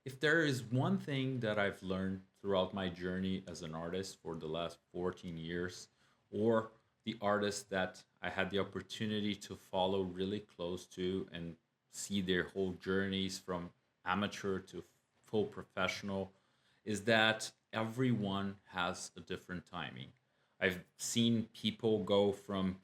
If there is one thing that I've learned throughout my journey as an artist for the last 14 years, or the artists that I had the opportunity to follow really close to and see their whole journeys from amateur to full professional, is that everyone has a different timing. I've seen people go from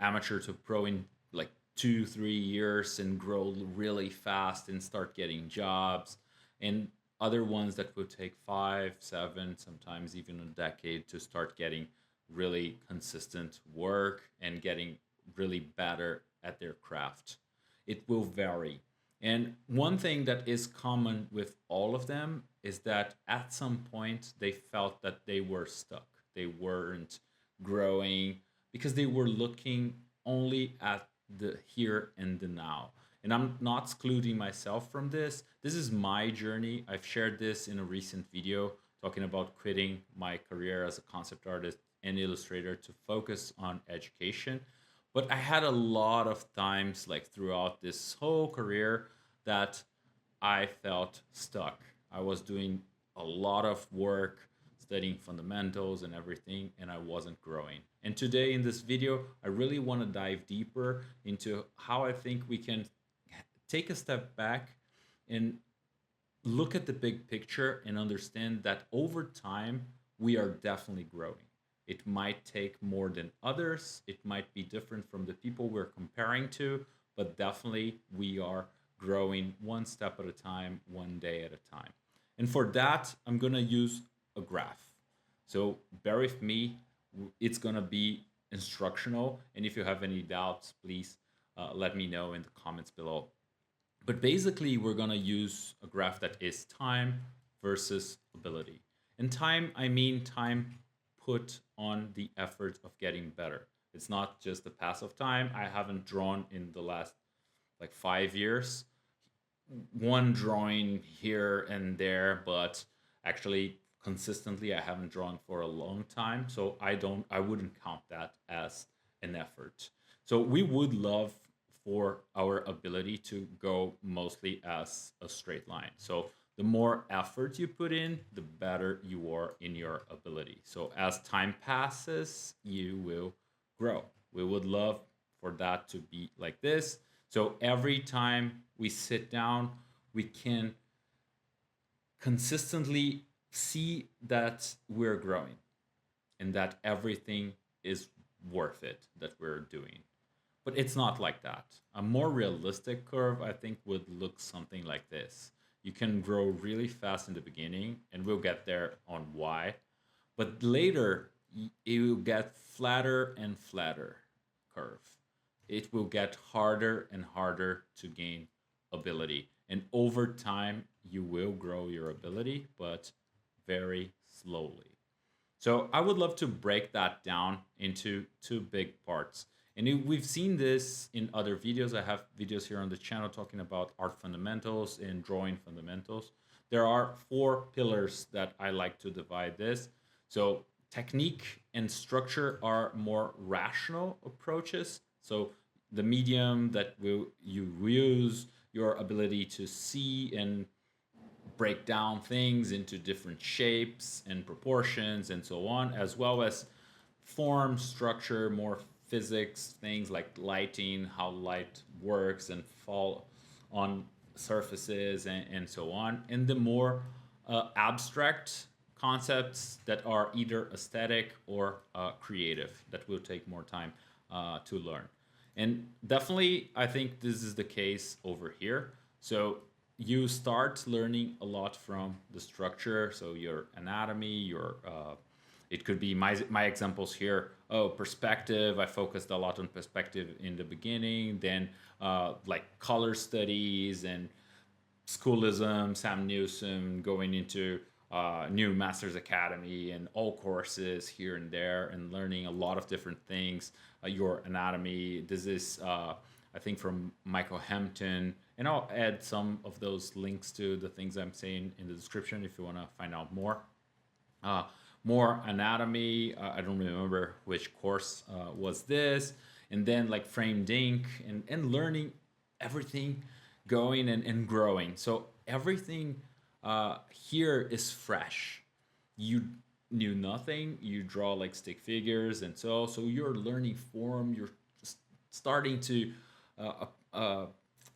amateur to pro in like 2 3 years and grow really fast and start getting jobs, and other ones that would take 5 7, sometimes even a decade to start getting really consistent work and getting really better at their craft. It will vary. And one thing that is common with all of them is that at some point they felt that they were stuck. They weren't growing because they were looking only at the here and the now. And I'm not excluding myself from this. This is my journey. I've shared this in a recent video talking about quitting my career as a concept artist and illustrator to focus on education. But I had a lot of times, like throughout this whole career, that I felt stuck. I was doing a lot of work, studying fundamentals and everything, and I wasn't growing. And today in this video, I really want to dive deeper into how I think we can take a step back and look at the big picture and understand that over time, we are definitely growing. It might take more than others, it might be different from the people we're comparing to, but definitely we are growing one step at a time, one day at a time. And for that, I'm going to use a graph. So bear with me, it's going to be instructional. And if you have any doubts, please let me know in the comments below. But basically, we're going to use a graph that is time versus ability. And time, I mean time put on the effort of getting better. It's not just the passive time. I haven't drawn in the last like 5 years. One drawing here and there, but actually consistently I haven't drawn for a long time. So I wouldn't count that as an effort. So we would love for our ability to go mostly as a straight line. So the more effort you put in, the better you are in your ability. So as time passes, you will grow. We would love for that to be like this. So every time we sit down, we can consistently see that we're growing and that everything is worth it that we're doing. But it's not like that. A more realistic curve, I think, would look something like this. You can grow really fast in the beginning, and we'll get there on why. But later, it will get flatter and flatter curve. It will get harder and harder to gain ability. And over time, you will grow your ability, but very slowly. So I would love to break that down into two big parts. And we've seen this in other videos. I have videos here on the channel talking about art fundamentals and drawing fundamentals. There are four pillars that I like to divide this. So technique and structure are more rational approaches. So the medium that you use, your ability to see and break down things into different shapes and proportions and so on, as well as form, structure, more physics, things like lighting, how light works and fall on surfaces and so on. And the more abstract concepts that are either aesthetic or creative that will take more time to learn. And definitely, I think this is the case over here. So you start learning a lot from the structure. So your anatomy, your it could be my examples here. Oh, perspective. I focused a lot on perspective in the beginning. Then like color studies and schoolism, Sam Newsom, going into new Masters Academy and all courses here and there, and learning a lot of different things. Your anatomy. This is, I think, from Michael Hampton, and I'll add some of those links to the things I'm saying in the description if you want to find out more. Uh, More anatomy. I don't remember which course was this, and then like framed ink and learning everything, going and growing. So everything Here is fresh. You knew nothing. You draw like stick figures, and so you're learning form. You're starting to uh, uh,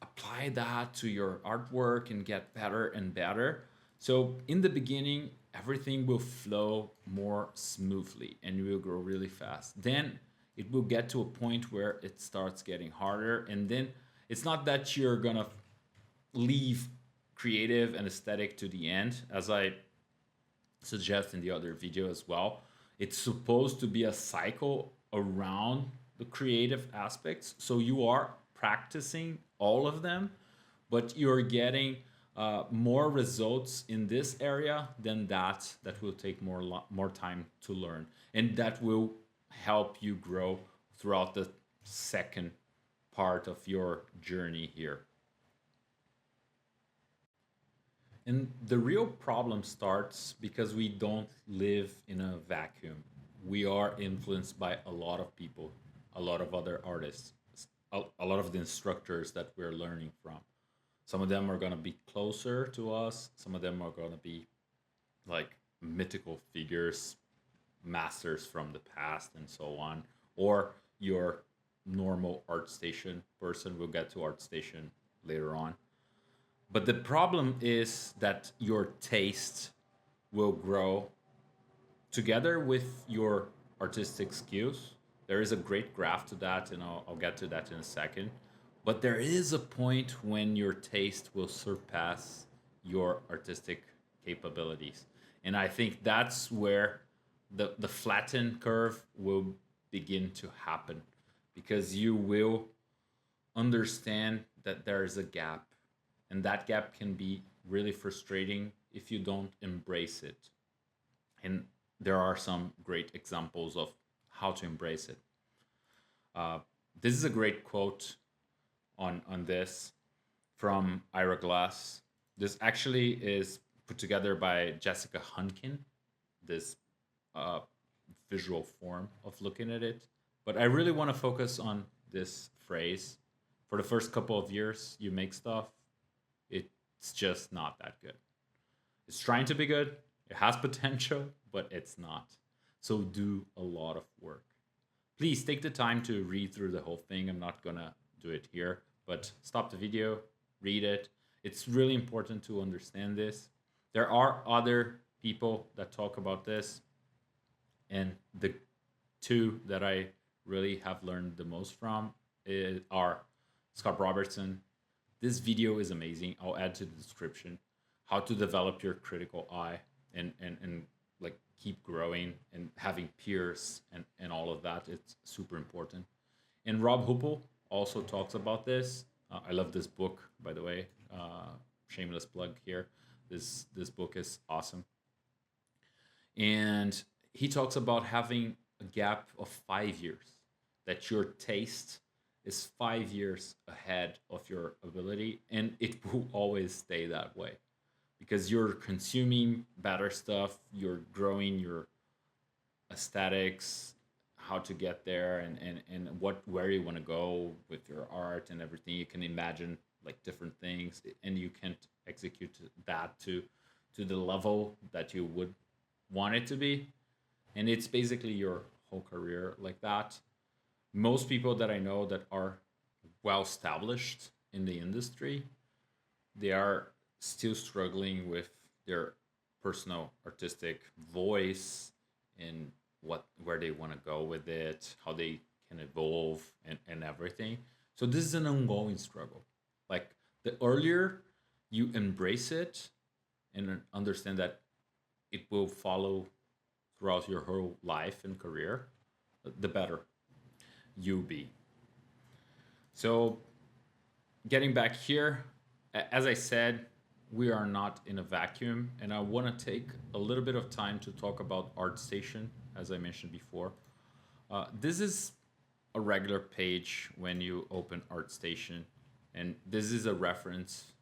apply that to your artwork and get better and better. So in the beginning, everything will flow more smoothly and you will grow really fast. Then it will get to a point where it starts getting harder, and then it's not that you're gonna leave creative and aesthetic to the end, as I suggest in the other video as well. It's supposed to be a cycle around the creative aspects. So you are practicing all of them, but you're getting more results in this area than that will take more time to learn, and that will help you grow throughout the second part of your journey here. And the real problem starts because we don't live in a vacuum. We are influenced by a lot of people, a lot of other artists, a lot of the instructors that we're learning from. Some of them are going to be closer to us, some of them are going to be like mythical figures, masters from the past, and so on. Or your normal ArtStation person. We'll get to ArtStation later on. But the problem is that your taste will grow together with your artistic skills. There is a great graph to that, and I'll get to that in a second. But there is a point when your taste will surpass your artistic capabilities. And I think that's where the flattened curve will begin to happen, because you will understand that there is a gap, and that gap can be really frustrating if you don't embrace it. And there are some great examples of how to embrace it. Uh, this is a great quote on this from Ira Glass. This actually is put together by Jessica Hunkin, this uh, visual form of looking at it. But I really want to focus on this phrase. For the first couple of years you make stuff, it's just not that good. It's trying to be good, it has potential, but it's not. So do a lot of work. Please take the time to read through the whole thing. I'm not gonna do it here, but stop the video, read it. It's really important to understand this. There are other people that talk about this, and the two that I really have learned the most from are Scott Robertson. This video is amazing. I'll add to the description. How to develop your critical eye and like keep growing and having peers and all of that. It's super important. And Rob Hupel also talks about this. I love this book, by the way. Shameless plug here. This book is awesome. And he talks about having a gap of 5 years, that your taste is 5 years ahead of your ability, and it will always stay that way because you're consuming better stuff, you're growing your aesthetics, how to get there, and what where you want to go with your art and everything. You can imagine like different things, and you can't execute that to the level that you would want it to be. And it's basically your whole career like that. Most people that I know that are well established in the industry, they are still struggling with their personal artistic voice and what where they want to go with it, how they can evolve and everything. So this is an ongoing struggle. Like the earlier you embrace it and understand that it will follow throughout your whole life and career, the better you be. So getting back here, as I said, we are not in a vacuum, and I want to take a little bit of time to talk about ArtStation, as I mentioned before. This is a regular page when you open ArtStation, and this is a reference.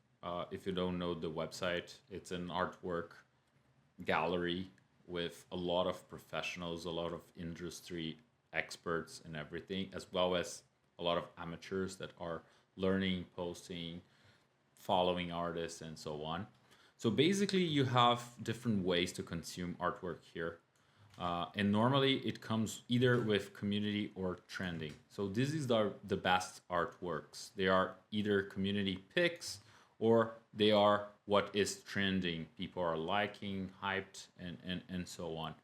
If you don't know the website, it's an artwork gallery with a lot of professionals, a lot of industry experts and everything, as well as a lot of amateurs that are learning, posting, following artists, and so on. So basically, you have different ways to consume artwork here. And normally it comes either with community or trending. So this is the best artworks. They are either community picks or they are what is trending. People are liking, hyped, and so on.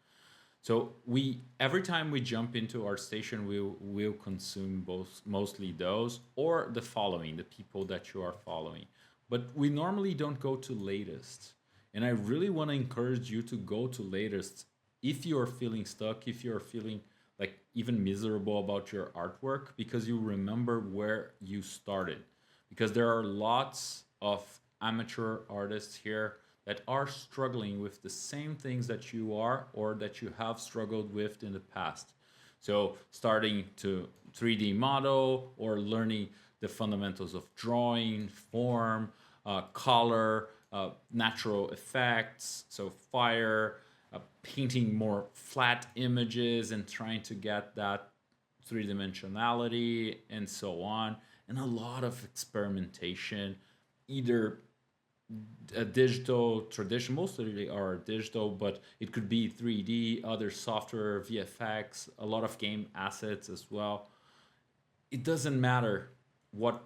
So we every time we jump into our station, we'll consume both mostly those or the following, the people that you are following. But we normally don't go to latest. And I really want to encourage you to go to latest if you're feeling stuck, if you're feeling like even miserable about your artwork, because you remember where you started. Because there are lots of amateur artists here that are struggling with the same things that you are or that you have struggled with in the past. So, starting to 3D model or learning the fundamentals of drawing, form, color, natural effects, so fire, painting more flat images and trying to get that three dimensionality and so on, and a lot of experimentation, either a digital tradition, mostly are digital, but it could be 3D, other software, VFX, a lot of game assets as well. It doesn't matter what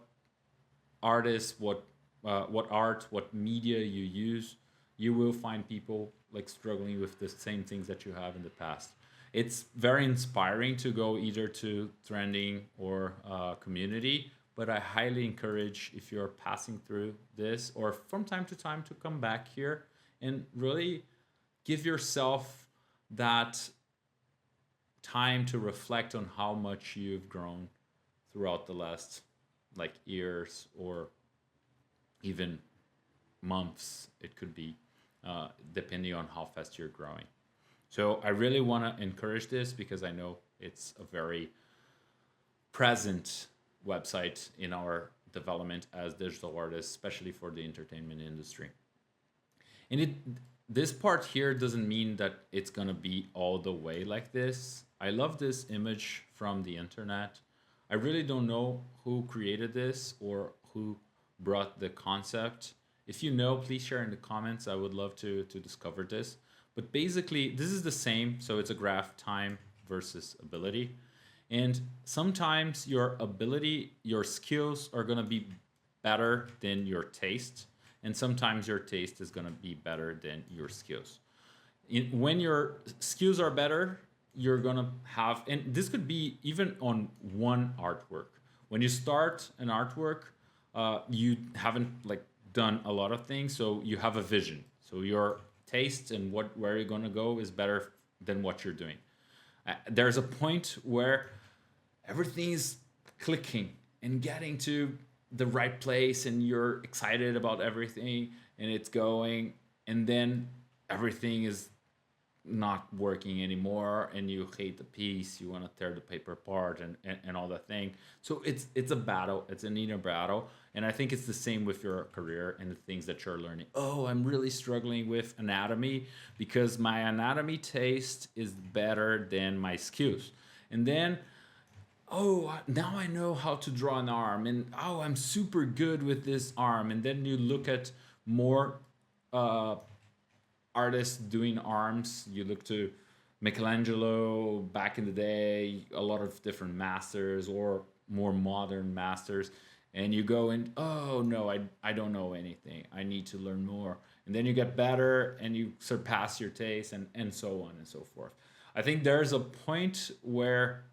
artist, what art, what media you use, you will find people like struggling with the same things that you have in the past. It's very inspiring to go either to trending or community, but I highly encourage if you're passing through this or from time to time to come back here and really give yourself that time to reflect on how much you've grown throughout the last like years or even months it could be, depending on how fast you're growing. So I really want to encourage this because I know it's a very present website in our development as digital artists, especially for the entertainment industry. And this part here doesn't mean that it's gonna be all the way like this. I love this image from the internet. I really don't know who created this or who brought the concept. If you know, please share in the comments. I would love to discover this. But basically, this is the same. So it's a graph time versus ability. And sometimes your ability, your skills are going to be better than your taste. And sometimes your taste is going to be better than your skills. When your skills are better, you're going to have, and this could be even on one artwork. When you start an artwork, you haven't like done a lot of things, so you have a vision. So your taste and where you're going to go is better than what you're doing. There's a point where everything is clicking and getting to the right place and you're excited about everything and it's going, and then everything is not working anymore and you hate the piece, you want to tear the paper apart and all that thing. So it's a battle, it's an inner battle. And I think it's the same with your career and the things that you're learning. Oh, I'm really struggling with anatomy because my anatomy taste is better than my skills. And then, oh, now I know how to draw an arm, and oh, I'm super good with this arm. And then you look at more uh, artists doing arms. You look to Michelangelo back in the day, a lot of different masters or more modern masters, and you go and oh no, I don't know anything. I need to learn more. And then you get better and you surpass your taste and so on and so forth. I think there's a point where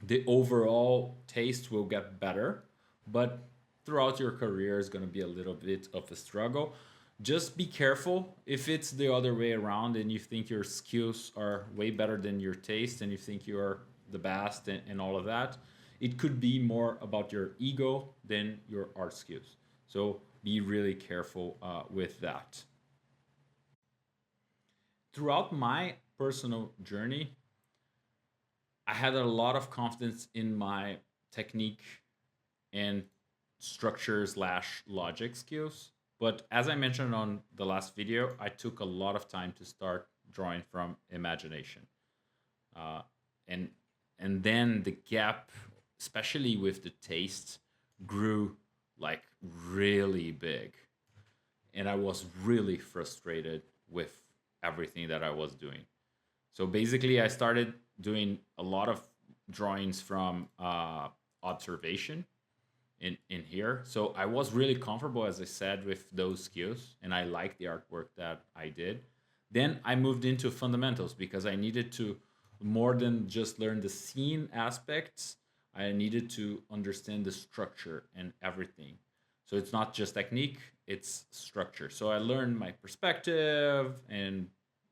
the overall taste will get better, but throughout your career is going to be a little bit of a struggle. Just be careful if it's the other way around and you think your skills are way better than your taste and you think you're the best and all of that. It could be more about your ego than your art skills. So be really careful with that. Throughout my personal journey, I had a lot of confidence in my technique and structure slash logic skills. But as I mentioned on the last video, I took a lot of time to start drawing from imagination. Uh, and and then the gap, especially with the taste, grew like really big. and I was really frustrated with everything that I was doing. So basically, I started doing a lot of drawings from observation in here. So I was really comfortable, as I said, with those skills, and I liked the artwork that I did. Then I moved into fundamentals because I needed to more than just learn the scene aspects. I needed to understand the structure and everything. So it's not just technique, it's structure. So I learned my perspective and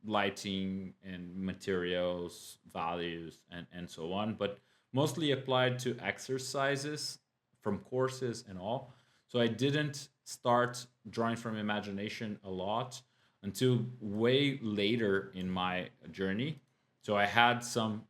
lighting and materials, values, and so on, but mostly applied to exercises from courses and all. So I didn't start drawing from imagination a lot until way later in my journey. So I had some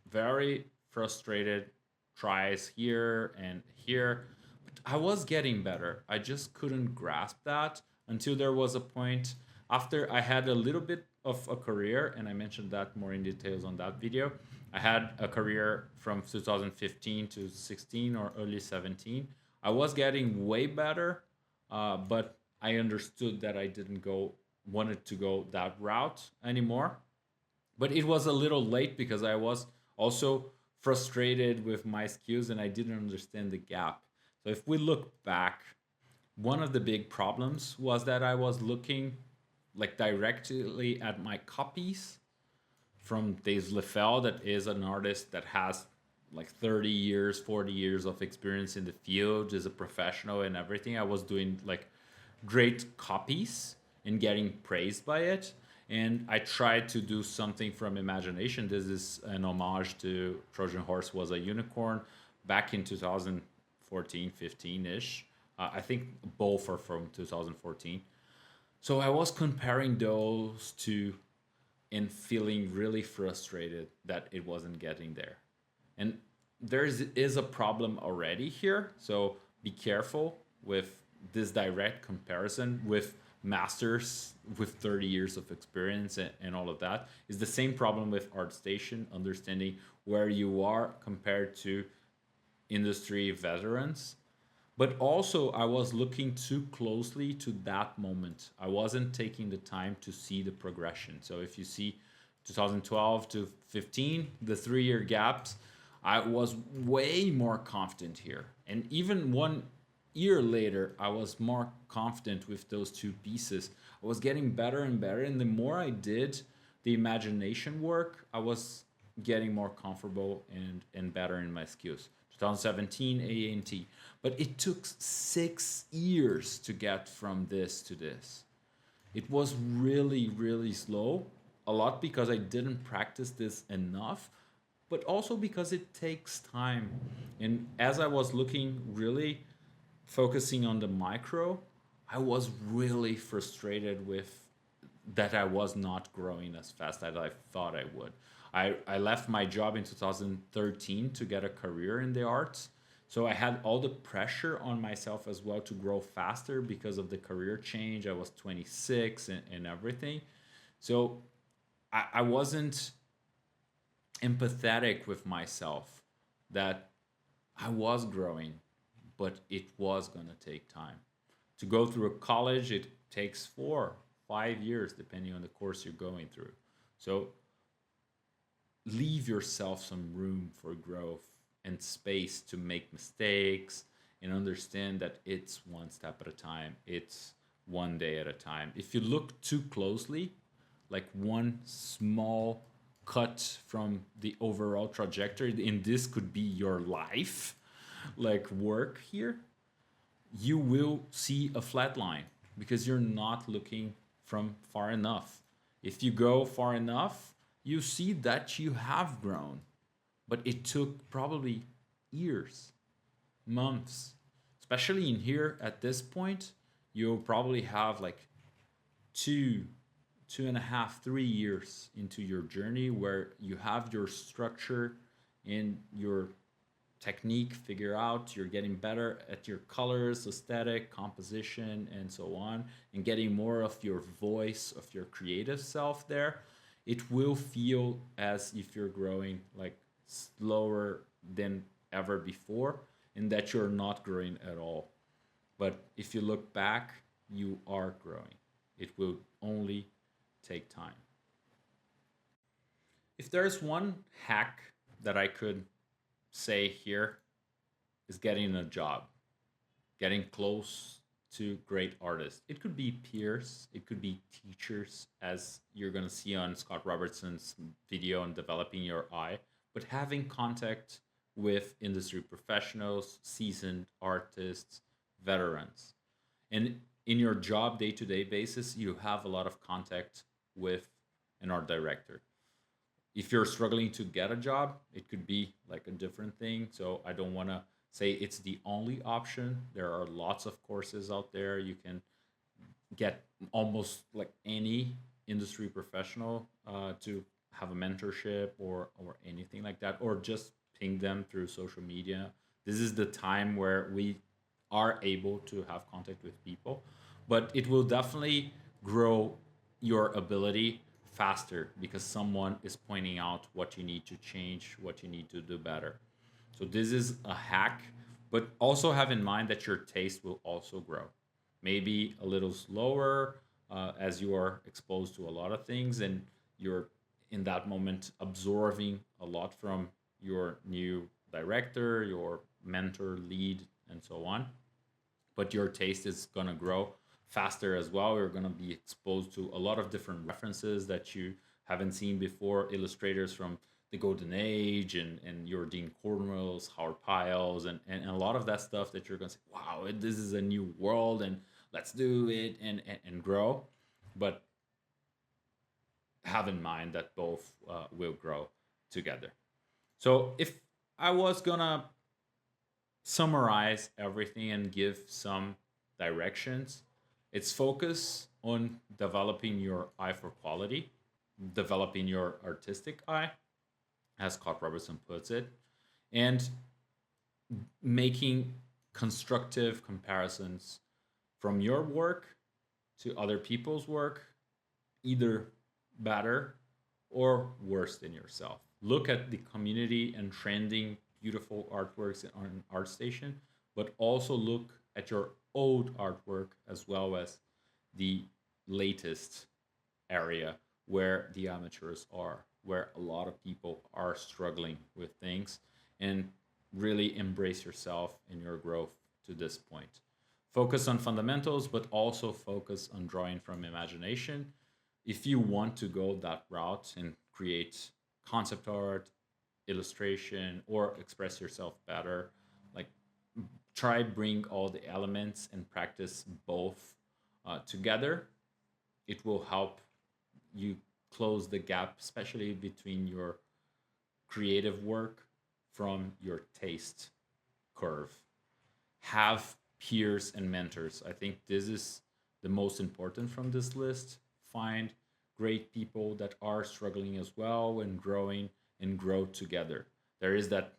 very frustrated tries here and here. But I was getting better. I just couldn't grasp that until there was a point after I had a little bit of a career, and I mentioned that more in details on that video. I had a career from 2015 to 16 or early 17. I was getting way better, but I understood that I didn't go wanted to go that route anymore. But it was a little late because I was also frustrated with my skills and I didn't understand the gap. So if we look back, one of the big problems was that I was looking like directly at my copies from Dave Leffel, that is an artist that has like 30 years, 40 years of experience in the field, is a professional and everything. I was doing like great copies and getting praised by it. And I tried to do something from imagination. This is an homage to Trojan Horse Was a Unicorn back in 2014, 15 ish. I think both are from 2014. So I was comparing those two and feeling really frustrated that it wasn't getting there. And is a problem already here. So be careful with this direct comparison with masters with 30 years of experience and all of that. Is the same problem with ArtStation, understanding where you are compared to industry veterans. But also, I was looking too closely to that moment. I wasn't taking the time to see the progression. So if you see 2012 to 15, the 3 year gaps, I was way more confident here. And even 1 year later, I was more confident with those two pieces. I was getting better and better. And the more I did the imagination work, I was getting more comfortable and better in my skills. 2017 ANT. But it took 6 years to get from this to this. It was really, really slow. A lot because I didn't practice this enough, but also because it takes time. And as I was looking, really focusing on the micro, I was really frustrated with that I was not growing as fast as I thought I would. I left my job in 2013 to get a career in the arts. So I had all the pressure on myself as well to grow faster because of the career change. I was 26 and everything. So I wasn't empathetic with myself that I was growing, but it was going to take time. To go through a college, it takes 4, 5 years, depending on the course you're going through. So leave yourself some room for growth and space to make mistakes and understand that it's one step at a time. It's one day at a time. If you look too closely, like one small cut from the overall trajectory, and this could be your life, like work here, you will see a flat line because you're not looking from far enough. If you go far enough, you see that you have grown, but it took probably years, months, especially in here at this point. You'll probably have like 2.5, 3 years into your journey where you have your structure and your technique figure out. You're getting better at your colors, aesthetic, composition, and so on, and getting more of your voice, of your creative self there. It will feel as if you're growing like slower than ever before, and that you're not growing at all. But if you look back, you are growing. It will only take time. If there's one hack that I could say here, is getting a job, getting close to great artists. It could be peers, it could be teachers, as you're going to see on Scott Robertson's video on developing your eye, but having contact with industry professionals, seasoned artists, veterans. And in your job day to day basis, you have a lot of contact with an art director. If you're struggling to get a job, it could be like a different thing. So I don't want to say it's the only option. There are lots of courses out there. You can get almost like any industry professional to have a mentorship or anything like that, or just ping them through social media. This is the time where we are able to have contact with people, but it will definitely grow your ability faster because someone is pointing out what you need to change, what you need to do better. So this is a hack, but also have in mind that your taste will also grow. Maybe a little slower as you are exposed to a lot of things and you're in that moment absorbing a lot from your new director, your mentor, lead, and so on. But your taste is going to grow faster as well. You're going to be exposed to a lot of different references that you haven't seen before, illustrators from the Golden Age and your Dean Cornwells, Howard Piles, and a lot of that stuff that you're going to say, wow, this is a new world and let's do it and grow. But have in mind that both will grow together. So if I was going to summarize everything and give some directions, it's focus on developing your eye for quality, developing your artistic eye, as Scott Robertson puts it, and making constructive comparisons from your work to other people's work, either better or worse than yourself. Look at the community and trending beautiful artworks on ArtStation, but also look at your old artwork as well as the latest area where the amateurs are, where a lot of people are struggling with things, and really embrace yourself and your growth to this point. Focus on fundamentals, but also focus on drawing from imagination. If you want to go that route and create concept art, illustration, or express yourself better, like try bring all the elements and practice both together. It will help you close the gap, especially between your creative work from your taste curve. Have peers and mentors. I think this is the most important from this list. Find great people that are struggling as well and growing and grow together. There is that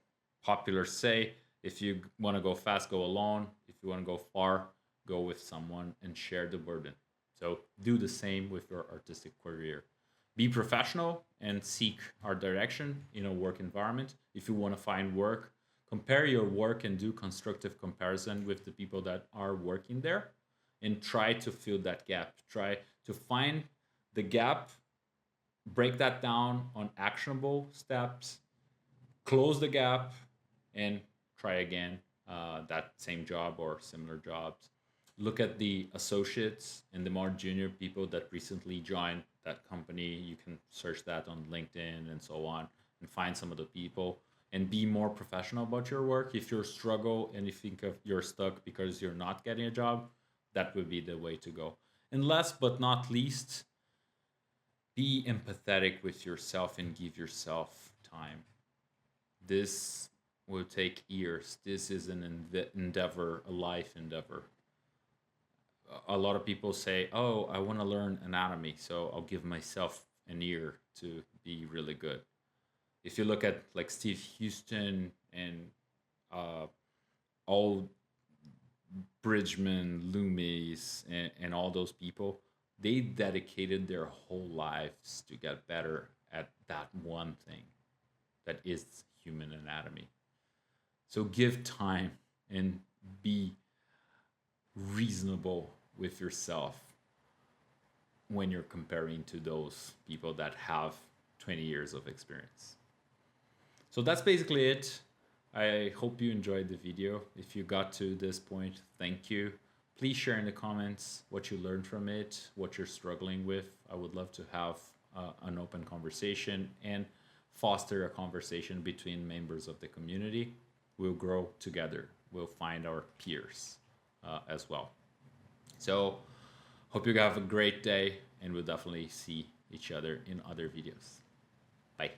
popular say, if you want to go fast, go alone. If you want to go far, go with someone and share the burden. So do the same with your artistic career. Be professional and seek art direction in a work environment. If you want to find work, compare your work and do constructive comparison with the people that are working there and try to fill that gap. Try to find the gap, break that down on actionable steps, close the gap, and try again that same job or similar jobs. Look at the associates and the more junior people that recently joined that company. You can search that on LinkedIn and so on and find some of the people and be more professional about your work. If you're struggle and you think of you're stuck because you're not getting a job, that would be the way to go. And last but not least, be empathetic with yourself and give yourself time. This will take years. This is an endeavor, a life endeavor. A lot of people say, "Oh, I want to learn anatomy, so I'll give myself an year to be really good." If you look at like Steve Houston and uh, all Bridgman, Loomis, and all those people, they dedicated their whole lives to get better at that one thing that is human anatomy. So give time and be reasonable with yourself when you're comparing to those people that have 20 years of experience. So that's basically it. I hope you enjoyed the video. If you got to this point, thank you. Please share in the comments what you learned from it, what you're struggling with. I would love to have an open conversation and foster a conversation between members of the community. We'll grow together. We'll find our peers as well. So hope you have a great day, and we'll definitely see each other in other videos. Bye.